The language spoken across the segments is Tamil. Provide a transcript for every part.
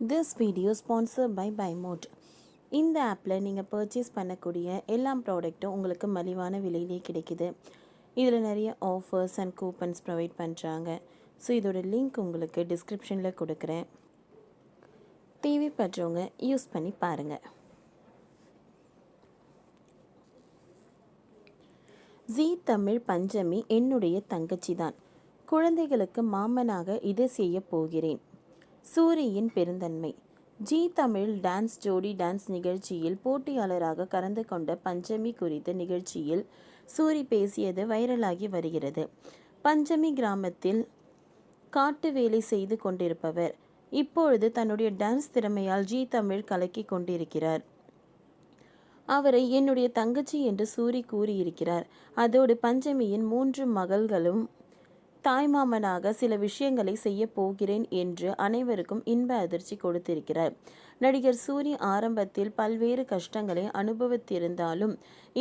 This video sponsored by BuyMode. இந்த ஆப்பில் நீங்கள் பர்ச்சேஸ் பண்ணக்கூடிய எல்லா ப்ராடக்ட்டும் உங்களுக்கு மலிவான விலையிலே கிடைக்குது. இதில் நிறைய ஆஃபர்ஸ் அண்ட் கூப்பன்ஸ் ப்ரொவைட் பண்ணுறாங்க. ஸோ இதோட லிங்க் உங்களுக்கு டிஸ்கிரிப்ஷனில் கொடுக்குறேன். தேவைப்படுறவங்க யூஸ் பண்ணி பாருங்கள். ஜீ தமிழ் பஞ்சமி என்னுடைய தங்கச்சி தான். குழந்தைகளுக்கு மாமனாக இதை செய்ய போகிறேன். சூரியின் பெருந்தன்மை. ஜீ தமிழ் டான்ஸ் ஜோடி டான்ஸ் நிகழ்ச்சியில் போட்டியாளராக கலந்து கொண்ட பஞ்சமி குறித்த நிகழ்ச்சியில் சூரி பேசியது வைரலாகி வருகிறது. பஞ்சமி கிராமத்தில் காட்டு வேலை செய்து கொண்டிருப்பவர் இப்பொழுது தன்னுடைய டான்ஸ் திறமையால் ஜீ தமிழ் கலக்கி கொண்டிருக்கிறார். அவரை என்னுடைய தங்கச்சி என்று சூரி கூறியிருக்கிறார். அதோடு பஞ்சமியின் 3 மகள்களும் தாய்மாமனாக சில விஷயங்களை செய்ய போகிறேன் என்று அனைவருக்கும் இன்ப அதிர்ச்சி கொடுத்திருக்கிறார். நடிகர் சூரி ஆரம்பத்தில் பல்வேறு கஷ்டங்களை அனுபவித்திருந்தாலும்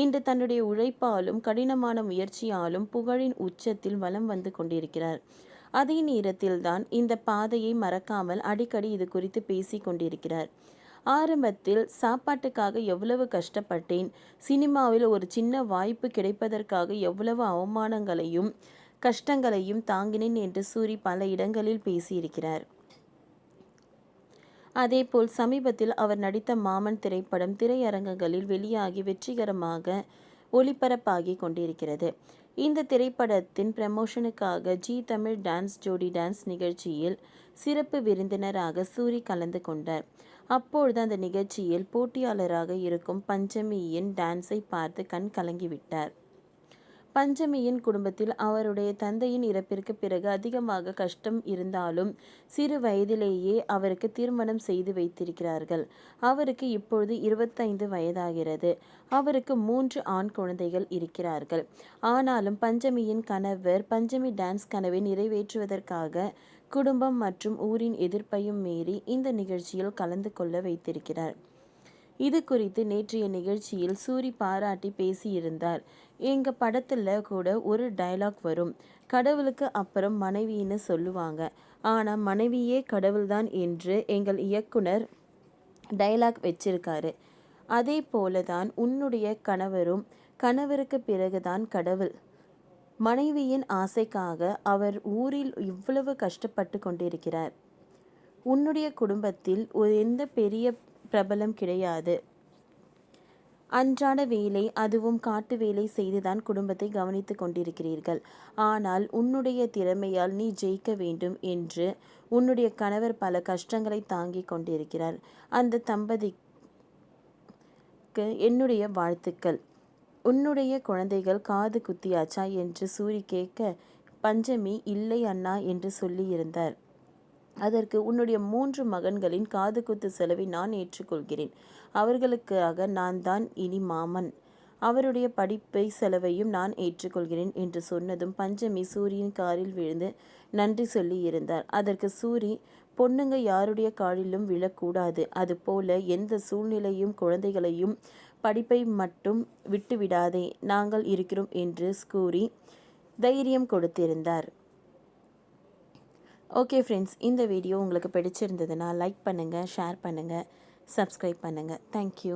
இன்று தன்னுடைய உழைப்பாலும் கடினமான முயற்சியாலும் புகழின் உச்சத்தில் வலம் வந்து கொண்டிருக்கிறார். அதே நேரத்தில்தான் இந்த பாதையை மறக்காமல் அடிக்கடி இது குறித்து பேசி கொண்டிருக்கிறார். ஆரம்பத்தில் சாப்பாட்டுக்காக எவ்வளவு கஷ்டப்பட்டேன், சினிமாவில் ஒரு சின்ன வாய்ப்பு கிடைப்பதற்காக எவ்வளவு அவமானங்களையும் கஷ்டங்களையும் தாங்கினேன் என்று சூரி பல இடங்களில் பேசியிருக்கிறார். அதேபோல் சமீபத்தில் அவர் நடித்த மாமன் திரைப்படம் திரையரங்குகளில் வெளியாகி வெற்றிகரமாக ஒளிபரப்பாகி கொண்டிருக்கிறது. இந்த திரைப்படத்தின் ப்ரமோஷனுக்காக ஜீ தமிழ் டான்ஸ் ஜோடி டான்ஸ் நிகழ்ச்சியில் சிறப்பு விருந்தினராக சூரி கலந்து கொண்டார். அப்பொழுது அந்த நிகழ்ச்சியில் போட்டியாளராக இருக்கும் பஞ்சமியின் டான்ஸை பார்த்து கண் கலங்கிவிட்டார். பஞ்சமியின் குடும்பத்தில் அவருடைய தந்தையின் இறப்பிற்கு பிறகு அதிகமாக கஷ்டம் இருந்தாலும் சிறு வயதிலேயே அவருக்கு திருமணம் செய்து வைத்திருக்கிறார்கள். அவருக்கு இப்பொழுது 25 வயதாகிறது. அவருக்கு 3 ஆண் குழந்தைகள் இருக்கிறார்கள். ஆனாலும் பஞ்சமியின் கணவர் பஞ்சமி டான்ஸ் கனவை நிறைவேற்றுவதற்காக குடும்பம் மற்றும் ஊரின் எதிர்ப்பையும் மீறி இந்த நிகழ்ச்சியில் கலந்து கொள்ள வைத்திருக்கிறார். இது குறித்து நேற்றைய நிகழ்ச்சியில் சூரி பாராட்டி பேசியிருந்தார். எங்க படத்துல கூட ஒரு டயலாக் வரும், கடவுளுக்கு அப்புறம் மனைவின்னு சொல்லுவாங்க, ஆனா மனைவியே கடவுள்தான் என்று எங்கள் இயக்குனர் டயலாக் வச்சிருக்காரு. அதே போலதான் உன்னுடைய கணவரும் கணவருக்கு பிறகுதான் கடவுள். மனைவியின் ஆசைக்காக அவர் ஊரில் இவ்வளவு கஷ்டப்பட்டு கொண்டிருக்கிறார். உன்னுடைய குடும்பத்தில் எந்த பெரிய பிரபலம் கிடையாது. அன்றாட வேலை, அதுவும் காட்டு வேலை செய்துதான் குடும்பத்தை கவனித்து கொண்டிருக்கிறீர்கள். ஆனால் உன்னுடைய திறமையால் நீ ஜெயிக்க வேண்டும் என்று உன்னுடைய கணவர் பல கஷ்டங்களை தாங்கிக் கொண்டிருக்கிறார். அந்த தம்பதிக்கு என்னுடைய வாழ்த்துக்கள். உன்னுடைய குழந்தைகள் காது குத்தியாச்சா என்று சூரி கேட்க, பஞ்சமி இல்லை அண்ணா என்று சொல்லியிருந்தார். அதற்கு உன்னுடைய 3 மகன்களின் காது குத்து செலவை நான் ஏற்றுக்கொள்கிறேன். அவர்களுக்காக நான் தான் இனி மாமன். அவருடைய படிப்பை செலவையும் நான் ஏற்றுக்கொள்கிறேன் என்று சொன்னதும் பஞ்சமி சூரியின் காலில் விழுந்து நன்றி சொல்லி இருந்தார். அதற்கு சூரி, பொண்ணுங்க யாருடைய காலிலும் விழக்கூடாது. அதுபோல எந்த சூழ்நிலையும் குழந்தைகளையும் படிப்பை மட்டும் விட்டுவிடாதே, நாங்கள் இருக்கிறோம் என்று கூறி தைரியம் கொடுத்திருந்தார். ஓகே ஃப்ரெண்ட்ஸ், இந்த வீடியோ உங்களுக்கு பிடிச்சிருந்ததுன்னா லைக் பண்ணுங்கள், ஷேர் பண்ணுங்கள், சப்ஸ்கிரைப் பண்ணுங்கள். தேங்க்யூ.